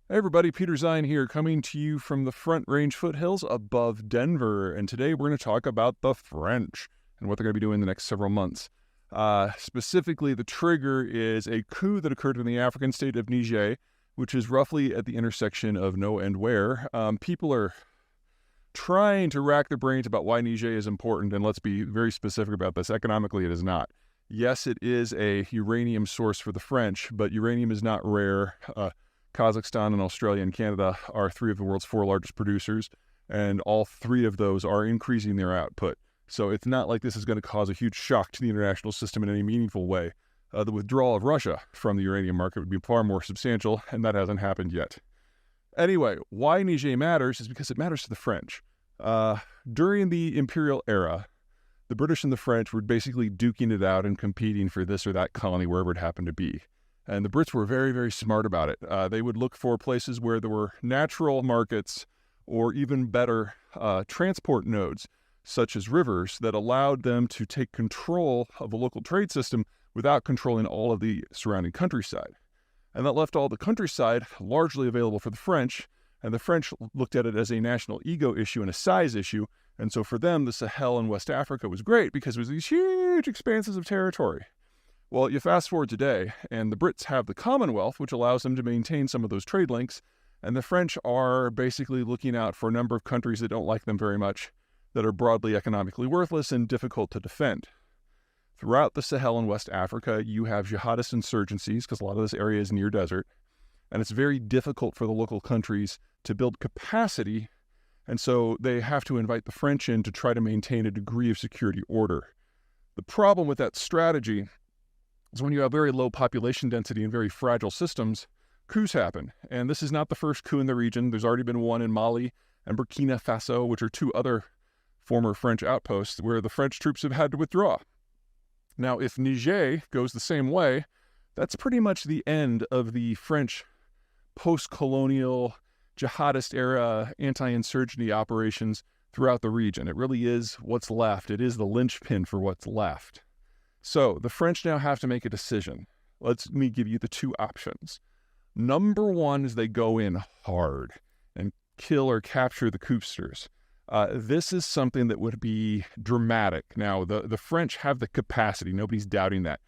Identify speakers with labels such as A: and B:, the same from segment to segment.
A: Hey everybody, Peter Zeihan here, coming to you from the Front Range foothills above Denver. And today we're going to talk about the French and what they're going to be doing in the next several months. Specifically, the trigger is a coup that occurred in the African state of Niger, which is roughly at the intersection of no and where. People are trying to rack their brains about why Niger is important, and let's be very specific about this. Economically, it is not. Yes, it is a uranium source for the French, but uranium is not rare. Kazakhstan and Australia and Canada are three of the world's four largest producers, and all three of those are increasing their output. So it's not like this is going to cause a huge shock to the international system in any meaningful way. The withdrawal of Russia from the uranium market would be far more substantial, and that hasn't happened yet. Anyway, why Niger matters is because it matters to the French. During the imperial era, the British and the French were basically duking it out and competing for this or that colony wherever it happened to be. And the Brits were very, very smart about it. They would look for places where there were natural markets or even better transport nodes, such as rivers, that allowed them to take control of the local trade system without controlling all of the surrounding countryside. And that left all the countryside largely available for the French, and the French looked at it as a national ego issue and a size issue. And so for them, the Sahel in West Africa was great because it was these huge expanses of territory. Well, you fast forward today, and the Brits have the Commonwealth, which allows them to maintain some of those trade links, and the French are basically looking out for a number of countries that don't like them very much, that are broadly economically worthless and difficult to defend. Throughout the Sahel and West Africa, you have jihadist insurgencies, because a lot of this area is near desert, and it's very difficult for the local countries to build capacity, and so they have to invite the French in to try to maintain a degree of security order. The problem with that strategy is when you have very low population density and very fragile systems, coups happen. And this is not the first coup in the region. There's already been one in Mali and Burkina Faso, which are two other former French outposts where the French troops have had to withdraw. Now, if Niger goes the same way, that's pretty much the end of the French post-colonial jihadist era anti-insurgency operations throughout the region. It really is what's left. It is the linchpin for what's left. So the French now have to make a decision. Let me give you the two options. Number one is they go in hard and kill or capture the coupsters. This is something that would be dramatic. Now, the French have the capacity. Nobody's doubting that.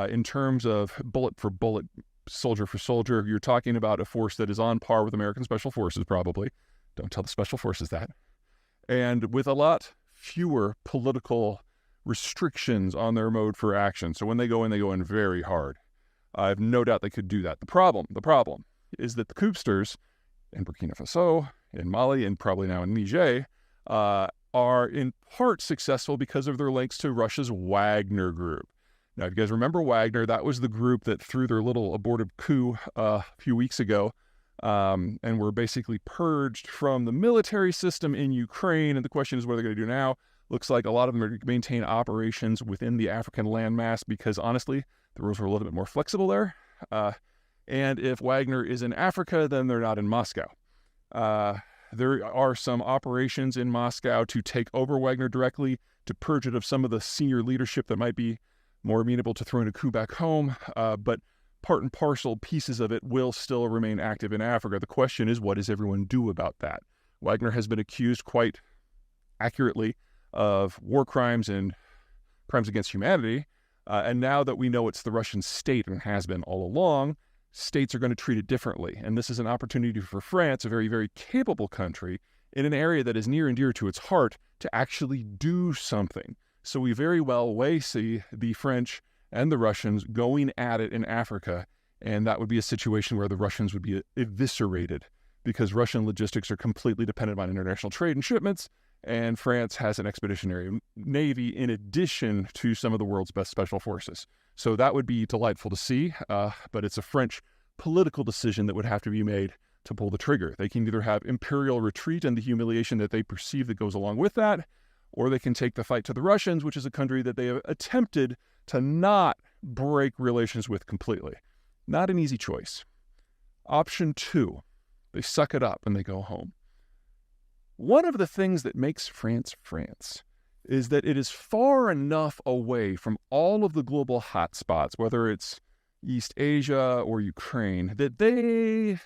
A: In terms of bullet for bullet, soldier for soldier, you're talking about a force that is on par with American Special Forces, probably. Don't tell the Special Forces that. And with a lot fewer political restrictions on their mode for action. So when they go in very hard. I have no doubt they could do that. The problem is that the coupsters in Burkina Faso, in Mali, and probably now in Niger, are in part successful because of their links to Russia's Wagner group. Now, if you guys remember Wagner, that was the group that threw their little abortive coup a few weeks ago, and were basically purged from the military system in Ukraine. And the question is, what are they going to do now? Looks like a lot of them are going to maintain operations within the African landmass because, honestly, the rules are a little bit more flexible there. And if Wagner is in Africa, then they're not in Moscow. There are some operations in Moscow to take over Wagner directly, to purge it of some of the senior leadership that might be more amenable to throwing a coup back home. But part and parcel pieces of it will still remain active in Africa. The question is, what does everyone do about that? Wagner has been accused quite accurately of war crimes and crimes against humanity. And now that we know it's the Russian state and has been all along, states are going to treat it differently. And this is an opportunity for France, a very, very capable country, in an area that is near and dear to its heart, to actually do something. So we very well may see the French and the Russians going at it in Africa, and that would be a situation where the Russians would be eviscerated because Russian logistics are completely dependent on international trade and shipments, and France has an expeditionary navy in addition to some of the world's best special forces. So that would be delightful to see, but it's a French political decision that would have to be made to pull the trigger. They can either have imperial retreat and the humiliation that they perceive that goes along with that, or they can take the fight to the Russians, which is a country that they have attempted to not break relations with completely. Not an easy choice. Option two, they suck it up and they go home. One of the things that makes France France is that it is far enough away from all of the global hotspots, whether it's East Asia or Ukraine, that they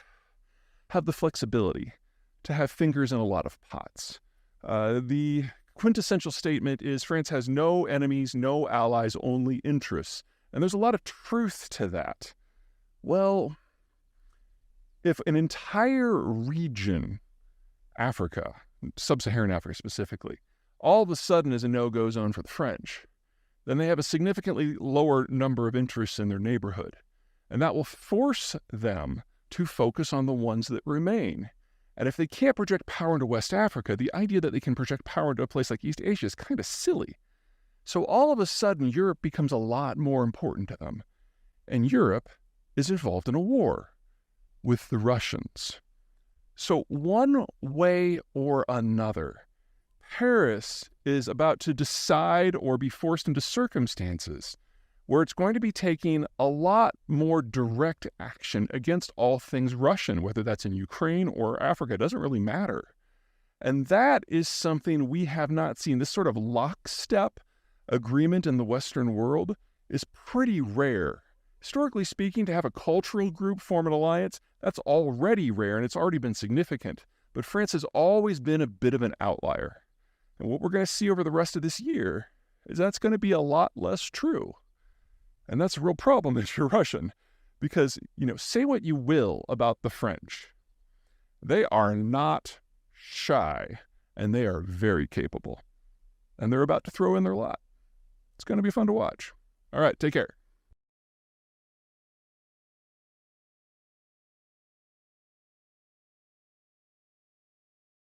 A: have the flexibility to have fingers in a lot of pots. The quintessential statement is France has no enemies, no allies, only interests. And there's a lot of truth to that. Well, if an entire region, Africa, sub-Saharan Africa specifically, all of a sudden is a no-go zone for the French, then they have a significantly lower number of interests in their neighborhood. And that will force them to focus on the ones that remain. And if they can't project power into West Africa, the idea that they can project power into a place like East Asia is kind of silly. So all of a sudden, Europe becomes a lot more important to them. And Europe is involved in a war with the Russians. So one way or another, Paris is about to decide or be forced into circumstances where it's going to be taking a lot more direct action against all things Russian, whether that's in Ukraine or Africa, it doesn't really matter. And that is something we have not seen. This sort of lockstep agreement in the Western world is pretty rare. Historically speaking, to have a cultural group form an alliance, that's already rare and it's already been significant. But France has always been a bit of an outlier. And what we're going to see over the rest of this year is that's going to be a lot less true. And that's a real problem if you're Russian, because, say what you will about the French. They are not shy, and they are very capable. And they're about to throw in their lot. It's going to be fun to watch. All right, take care.